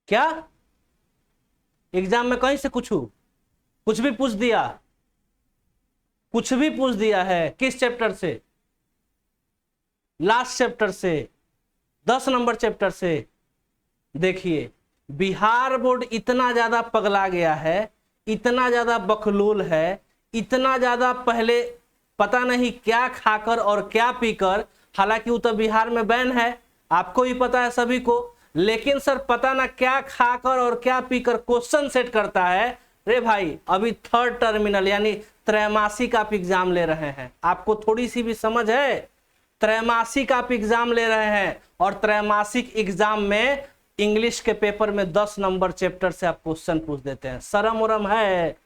क्या एग्जाम में कहीं से कुछ भी पूछ दिया? कुछ भी पूछ दिया है? किस चैप्टर से? लास्ट चैप्टर से, 10 नंबर चैप्टर से। देखिए बिहार बोर्ड इतना ज्यादा पगला गया है, इतना ज्यादा बखलूल है, इतना ज्यादा पहले पता नहीं क्या खाकर और क्या पीकर, हालांकि वो तो बिहार में बैन है, आपको ही पता है सभी को, लेकिन सर पता ना क्या खाकर और क्या पीकर क्वेश्चन सेट करता है। रे भाई अभी थर्ड टर्मिनल यानी त्रैमासिक आप एग्जाम ले रहे हैं, आपको थोड़ी सी भी समझ है? त्रैमासिक आप एग्जाम ले रहे हैं और त्रैमासिक एग्जाम में इंग्लिश के पेपर में 10 नंबर चैप्टर से आप क्वेश्चन पूछ देते हैं। शर्म उरम है?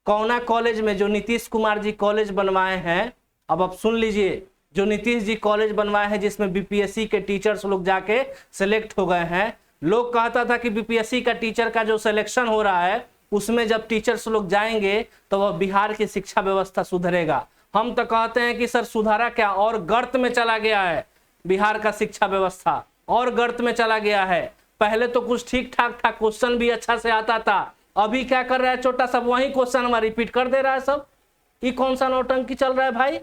कौना कॉलेज में, जो नीतीश कुमार जी कॉलेज बनवाए हैं, अब आप सुन लीजिए, जो नीतीश जी कॉलेज बनवाए हैं जिसमें बीपीएससी के टीचर्स लोग जाके सिलेक्ट हो गए हैं, लोग कहता था कि बीपीएससी का टीचर का जो सिलेक्शन हो रहा है उसमें जब टीचर्स लोग जाएंगे तो वह बिहार की शिक्षा व्यवस्था सुधरेगा। हम तो कहते हैं कि सर सुधारा क्या, और गर्त में चला गया है बिहार का शिक्षा व्यवस्था, और गर्त में चला गया है। पहले तो कुछ ठीक ठाक था, क्वेश्चन भी अच्छा से आता था, अभी क्या कर रहा है छोटा सब वही क्वेश्चन हमारा रिपीट कर दे रहा है सब। ये कौन सा नौटंकी चल रहा है भाई?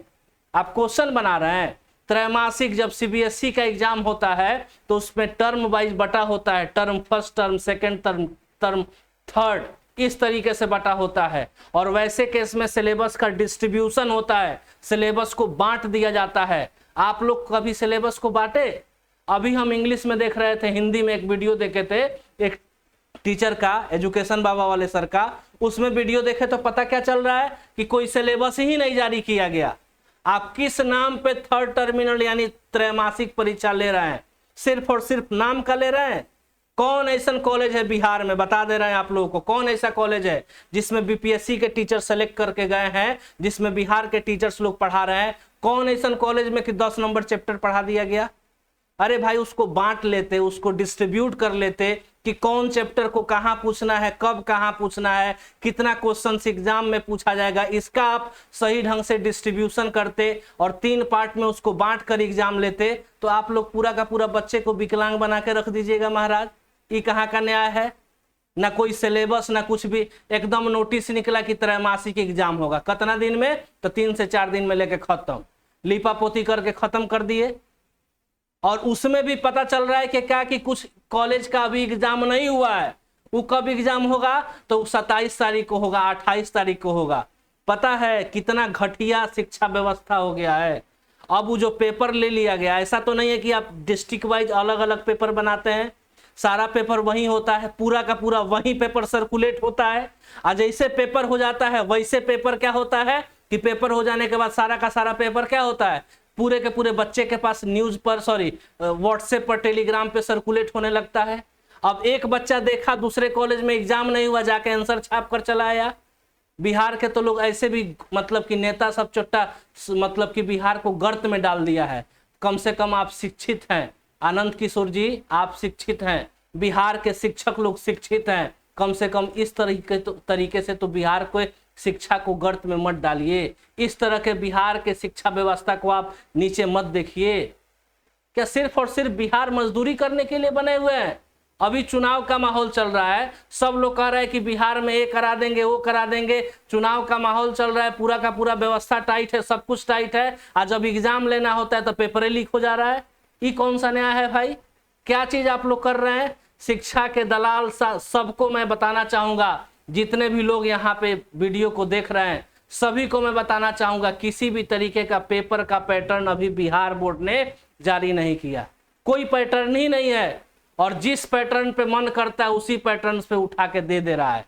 आप क्वेश्चन बना रहे हैं। त्रैमासिक जब सीबीएसई का एग्जाम होता है तो उसमें टर्म वाइज बटा होता है, term first term second term term third, इस तरीके से बटा होता है। और वैसे केस में सिलेबस का डिस्ट्रीब्यूशन होता है, सिलेबस को बांट दिया जाता है। आप लोग कभी सिलेबस को बांटे? अभी हम इंग्लिश में देख रहे थे, हिंदी में एक वीडियो देखे थे एक टीचर का, एजुकेशन बाबा वाले सर का, उसमें वीडियो देखे तो पता क्या चल रहा है कि कोई सिलेबस ही नहीं जारी किया गया। आप किस नाम पे थर्ड टर्मिनल यानी त्रैमासिक परीक्षा ले रहे हैं? सिर्फ और सिर्फ नाम का ले रहे हैं। कौन ऐसा कॉलेज है बिहार में, बता दे रहे हैं आप लोगों को, कौन ऐसा कॉलेज है जिसमें बीपीएससी के टीचर सेलेक्ट करके गए हैं, जिसमें बिहार के टीचर्स लोग पढ़ा रहे हैं? कौन ऐसा कॉलेज में कि 10 नंबर चैप्टर पढ़ा दिया गया? अरे भाई उसको बांट लेते, उसको डिस्ट्रीब्यूट कर लेते कि कौन चैप्टर को कहां पूछना है, कब कहां पूछना है, कितना क्वेश्चन एग्जाम में पूछा जाएगा, इसका आप सही ढंग से डिस्ट्रीब्यूशन करते और 3 पार्ट में उसको बांट कर एग्जाम लेते, तो आप लोग पूरा का पूरा बच्चे को विकलांग बना के रख दीजिएगा महाराज। ये कहाँ का न्याय है? ना कोई सिलेबस ना कुछ भी, एकदम नोटिस निकला कि त्रैमासिक एग्जाम होगा, कितना दिन में? तो 3 से 4 दिन में लेके खत्म, लिपापोती करके खत्म कर दिए। और उसमें भी पता चल रहा है कि क्या कि कुछ कॉलेज का अभी एग्जाम नहीं हुआ है, वो कब एग्जाम होगा? तो 27 तारीख को होगा, 28 तारीख को होगा। पता है कितना घटिया शिक्षा व्यवस्था हो गया है। अब वो जो पेपर ले लिया गया, ऐसा तो नहीं है कि आप डिस्ट्रिक्ट वाइज अलग अलग पेपर बनाते हैं, सारा पेपर वही होता है, पूरा का पूरा वही पेपर सर्कुलेट होता है। और जैसे पेपर हो जाता है वैसे पेपर क्या होता है कि पेपर हो जाने के बाद सारा का सारा पेपर क्या होता है, पूरे के पूरे बच्चे के पास न्यूज पर व्हाट्सएप पर टेलीग्राम पे सर्कुलेट होने लगता है। अब एक बच्चा देखा दूसरे कॉलेज में एग्जाम नहीं हुआ, जाके आंसर छाप कर चला आया। बिहार के तो लोग ऐसे भी मतलब कि नेता सब चुट्टा मतलब कि बिहार को गर्त में डाल दिया है। कम से कम आप शिक्षित हैं आनंद किशोर जी, आप शिक्षित हैं, बिहार के शिक्षक लोग शिक्षित हैं, कम से कम इस तरीके से तो बिहार को शिक्षा को गर्त में मत डालिए। इस तरह के बिहार के शिक्षा व्यवस्था को आप नीचे मत देखिए। क्या सिर्फ और सिर्फ बिहार मजदूरी करने के लिए बने हुए हैं? अभी चुनाव का माहौल चल रहा है, सब लोग कह रहे हैं कि बिहार में ये करा देंगे वो करा देंगे, चुनाव का माहौल चल रहा है, पूरा का पूरा व्यवस्था टाइट है, सब कुछ टाइट है। आज जब एग्जाम लेना होता है तो पेपर लीक हो जा रहा है। ये कौन सा न्याय है भाई? क्या चीज आप लोग कर रहे हैं? शिक्षा के दलाल सबको मैं बताना चाहूंगा, जितने भी लोग यहाँ पे वीडियो को देख रहे हैं सभी को मैं बताना चाहूंगा, किसी भी तरीके का पेपर का पैटर्न अभी बिहार बोर्ड ने जारी नहीं किया, कोई पैटर्न ही नहीं है। और जिस पैटर्न पे मन करता है उसी पैटर्न पे उठा के दे रहा है।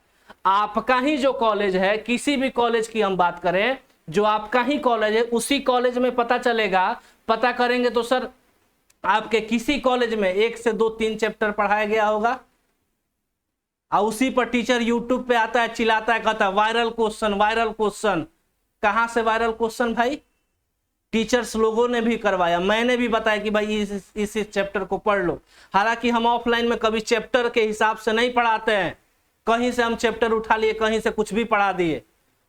आपका ही जो कॉलेज है, किसी भी कॉलेज की हम बात करें, जो आपका ही कॉलेज है उसी कॉलेज में पता चलेगा, पता करेंगे तो सर आपके किसी कॉलेज में 1 से 2 3 चैप्टर पढ़ाया गया होगा, और उसी पर टीचर यूट्यूब पे आता है, चिल्लाता है, कहता है वायरल क्वेश्चन वायरल क्वेश्चन। कहां से वायरल क्वेश्चन भाई? टीचर्स लोगों ने भी करवाया, मैंने भी बताया कि भाई इस चैप्टर को पढ़ लो। हालांकि हम ऑफलाइन में कभी चैप्टर के हिसाब से नहीं पढ़ाते हैं, कहीं से हम चैप्टर उठा लिए, कहीं से कुछ भी पढ़ा दिए,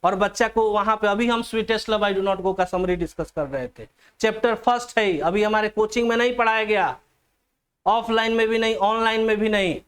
और बच्चा को वहां पे अभी हम sweetest love I do not go का समरी डिस्कस कर रहे थे। चैप्टर फर्स्ट है, अभी हमारे कोचिंग में नहीं पढ़ाया गया, ऑफलाइन में भी नहीं, ऑनलाइन में भी नहीं।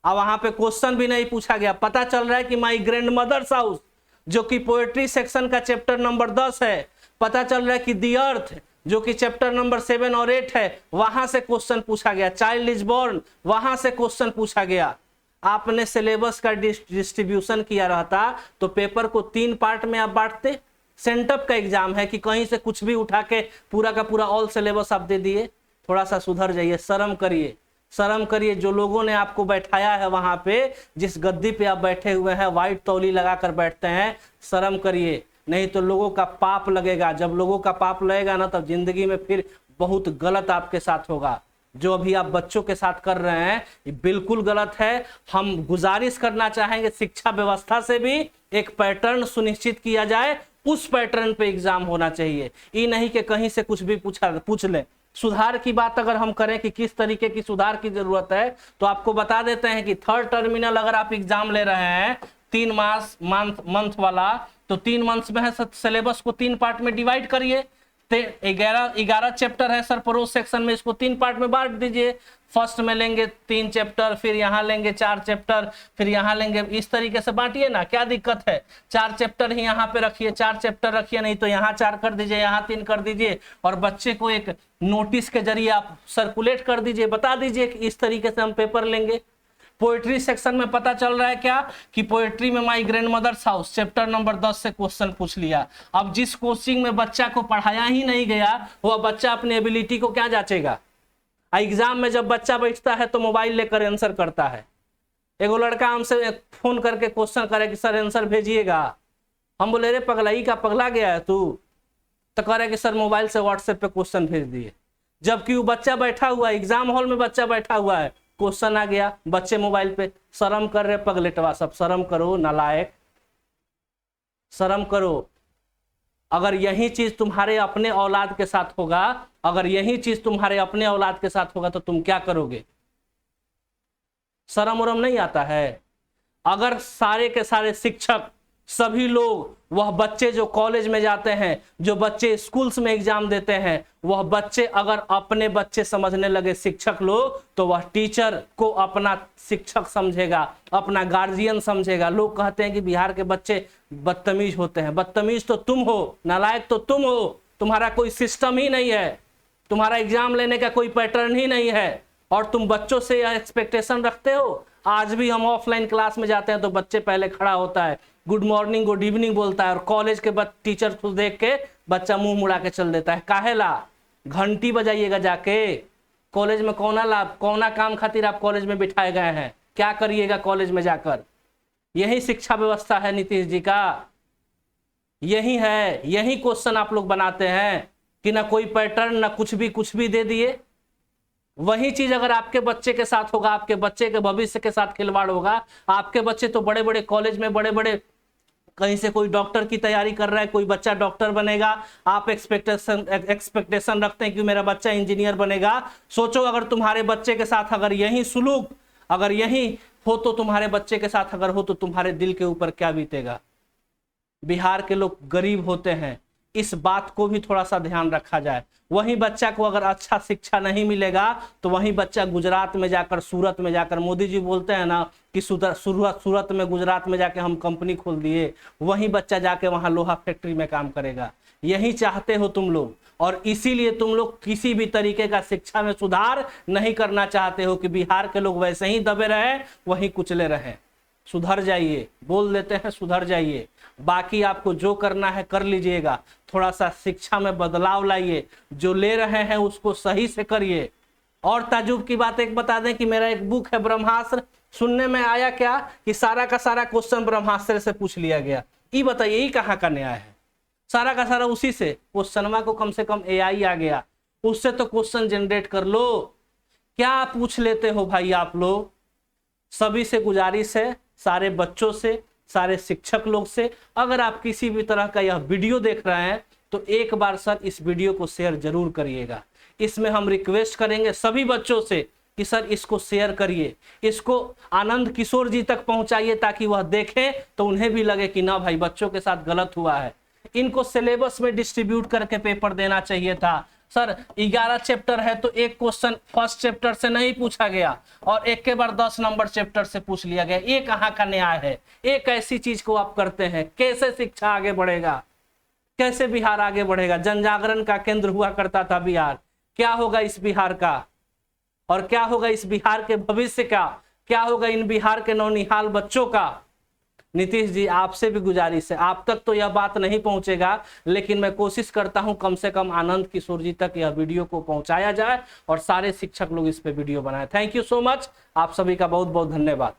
और वहां पे क्वेश्चन भी नहीं पूछा गया। पता चल रहा है कि माई ग्रैंड मदर्स हाउस जो कि पोएट्री सेक्शन का चैप्टर नंबर 10 है, पता चल रहा है कि दी अर्थ जो कि चैप्टर नंबर 7 और 8 है, वहां से क्वेश्चन पूछा गया। चाइल्ड इज बॉर्न, वहां से क्वेश्चन पूछा गया। आपने सिलेबस का डिस्ट्रीब्यूशन किया रहता तो पेपर को 3 पार्ट में आप बांटते। सेंटअप का एग्जाम है कि कहीं से कुछ भी उठा के पूरा का पूरा ऑल सिलेबस आप दे दिए। थोड़ा सा सुधर जाइए, शर्म करिए, शर्म करिए। जो लोगों ने आपको बैठाया है वहां पे, जिस गद्दी पे आप बैठे हुए हैं, व्हाइट तौली लगाकर बैठते हैं, शर्म करिए, नहीं तो लोगों का पाप लगेगा। जब लोगों का पाप लगेगा ना, तब जिंदगी में फिर बहुत गलत आपके साथ होगा। जो अभी आप बच्चों के साथ कर रहे हैं ये बिल्कुल गलत है। हम गुजारिश करना चाहेंगे शिक्षा व्यवस्था से भी एक पैटर्न सुनिश्चित किया जाए, उस पैटर्न पे एग्जाम होना चाहिए। ये नहीं कि कहीं से कुछ भी पूछ ले। सुधार की बात अगर हम करें कि किस तरीके की सुधार की जरूरत है, तो आपको बता देते हैं कि थर्ड टर्मिनल अगर आप एग्जाम ले रहे हैं 3 मंथ वाला, तो 3 मंथ्स में है सिलेबस को 3 पार्ट में डिवाइड करिए। 11 चैप्टर है सर प्रोज सेक्शन में, इसको 3 पार्ट में बांट दीजिए। फर्स्ट में लेंगे 3 चैप्टर, फिर यहाँ लेंगे 4 चैप्टर, फिर यहाँ लेंगे, इस तरीके से बांटिए ना, क्या दिक्कत है। 4 चैप्टर ही यहाँ पे रखिए, 4 चैप्टर रखिए, नहीं तो यहाँ 4 कर दीजिए, यहाँ 3 कर दीजिए, और बच्चे को एक नोटिस के जरिए आप सर्कुलेट कर दीजिए, बता दीजिए कि इस तरीके से हम पेपर लेंगे। पोएट्री सेक्शन में पता चल रहा है क्या कि पोएट्री में my grandmother's house chapter number 10 से क्वेश्चन पूछ लिया। अब जिस कोचिंग में बच्चा को पढ़ाया ही नहीं गया, वह बच्चा अपनी एबिलिटी को क्या जांचेगा। एग्जाम में जब बच्चा बैठता है तो मोबाइल लेकर आंसर करता है। एगो लड़का हमसे फोन करके क्वेश्चन करे कि सर आंसर भेजिएगा। हम बोले रे पगलाई का पगला गया है तू, तो कह रहे कि सर मोबाइल से व्हाट्सएप पे क्वेश्चन भेज दिए। जबकि वो बच्चा बैठा हुआ है, एग्जाम हॉल में बच्चा बैठा हुआ है, क्वेश्चन आ गया, बच्चे मोबाइल पे। शर्म कर रहे पगलेटवा सब, शर्म करो नालायक, शर्म करो। अगर यही चीज तुम्हारे अपने औलाद के साथ होगा, अगर यही चीज तुम्हारे अपने औलाद के साथ होगा तो तुम क्या करोगे। शर्म उरम नहीं आता है। अगर सारे के सारे शिक्षक सभी लोग, वह बच्चे जो कॉलेज में जाते हैं, जो बच्चे स्कूल्स में एग्जाम देते हैं, वह बच्चे अगर अपने बच्चे समझने लगे शिक्षक लोग, तो वह टीचर को अपना शिक्षक समझेगा, अपना गार्जियन समझेगा। लोग कहते हैं कि बिहार के बच्चे बदतमीज होते हैं। बदतमीज तो तुम हो, नालायक तो तुम हो। तुम्हारा कोई सिस्टम ही नहीं है, तुम्हारा एग्जाम लेने का कोई पैटर्न ही नहीं है, और तुम बच्चों से यह एक्सपेक्टेशन रखते हो। आज भी हम ऑफलाइन क्लास में जाते हैं तो बच्चे पहले खड़ा होता है, गुड मॉर्निंग गुड इवनिंग बोलता है, और कॉलेज के टीचर को देख के बच्चा मुंह मुड़ा के चल देता है। काहेला घंटी बजाइएगा जाके। कॉलेज में कौना लाभ, कौना काम खातिर आप कॉलेज में बिठाए गए हैं, क्या करिएगा कॉलेज में जाकर। यही शिक्षा व्यवस्था है नीतीश जी का, यही है। यही क्वेश्चन आप लोग बनाते हैं कि ना कोई पैटर्न, ना कुछ भी दे दिए। वही चीज अगर आपके बच्चे के साथ होगा, आपके बच्चे के भविष्य के साथ खिलवाड़ होगा। आपके बच्चे तो बड़े बड़े कॉलेज में, बड़े बड़े कहीं से कोई डॉक्टर की तैयारी कर रहा है, कोई बच्चा डॉक्टर बनेगा, आप एक्सपेक्टेशन रखते हैं कि मेरा बच्चा इंजीनियर बनेगा। सोचो अगर तुम्हारे बच्चे के साथ अगर यही सुलूक, अगर यही हो तो तुम्हारे बच्चे के साथ अगर हो तो तुम्हारे दिल के ऊपर क्या बीतेगा। बिहार के लोग गरीब होते हैं, इस बात को भी थोड़ा सा ध्यान रखा जाए। वही बच्चा को अगर अच्छा शिक्षा नहीं मिलेगा तो वही बच्चा गुजरात में जाकर, सूरत में जाकर, मोदी जी बोलते हैं ना कि सूरत में, गुजरात में जाके हम कंपनी खोल दिए, वही बच्चा जाके वहां लोहा फैक्ट्री में काम करेगा। यही चाहते हो तुम लोग, और इसीलिए तुम लोग किसी भी तरीके का शिक्षा में सुधार नहीं करना चाहते हो कि बिहार के लोग वैसे ही दबे रहे, वही कुचले रहे। सुधर जाइए, बोल देते हैं सुधर जाइए। बाकी आपको जो करना है कर लीजिएगा, थोड़ा सा शिक्षा में बदलाव लाइए, जो ले रहे हैं उसको सही से करिए। और ताजुब की बात एक बता दें कि मेरा एक बुक है ब्रह्मास्त्र, सुनने में आया क्या कि सारा का सारा क्वेश्चन ब्रह्मास्त्र से पूछ लिया गया। ये बताइए ये कहाँ का न्याय है। सारा का सारा उसी से, क्वेश्चनवा को कम से कम AI आ गया, उससे तो क्वेश्चन जनरेट कर लो। क्या पूछ लेते हो भाई आप लोग। सभी से गुजारिश है, सारे बच्चों से, सारे शिक्षक लोग से, अगर आप किसी भी तरह का यह वीडियो देख रहे हैं तो एक बार सर इस वीडियो को शेयर जरूर करिएगा। इसमें हम रिक्वेस्ट करेंगे सभी बच्चों से कि सर इसको शेयर करिए, इसको आनंद किशोर जी तक पहुंचाइए, ताकि वह देखें तो उन्हें भी लगे कि ना भाई बच्चों के साथ गलत हुआ है। इनको सिलेबस में डिस्ट्रीब्यूट करके पेपर देना चाहिए था। सर 11 चैप्टर है तो एक क्वेश्चन फर्स्ट चैप्टर से नहीं पूछा गया और एक के बार 10 नंबर चैप्टर से पूछ लिया गया, ये कहाँ का न्याय है? एक ऐसी चीज को आप करते हैं, कैसे शिक्षा आगे बढ़ेगा, कैसे बिहार आगे बढ़ेगा? जनजागरण का केंद्र हुआ करता था बिहार, क्या होगा इस बिहार का, और क्या होगा इस बिहार के भविष्य का, क्या होगा इन बिहार के नौनिहाल बच्चों का? नीतीश जी आपसे भी गुजारिश है, आप तक तो यह बात नहीं पहुंचेगा, लेकिन मैं कोशिश करता हूं कम से कम आनंद किशोर जी तक यह वीडियो को पहुंचाया जाए और सारे शिक्षक लोग इस पे वीडियो बनाए। थैंक यू सो मच, आप सभी का बहुत बहुत धन्यवाद।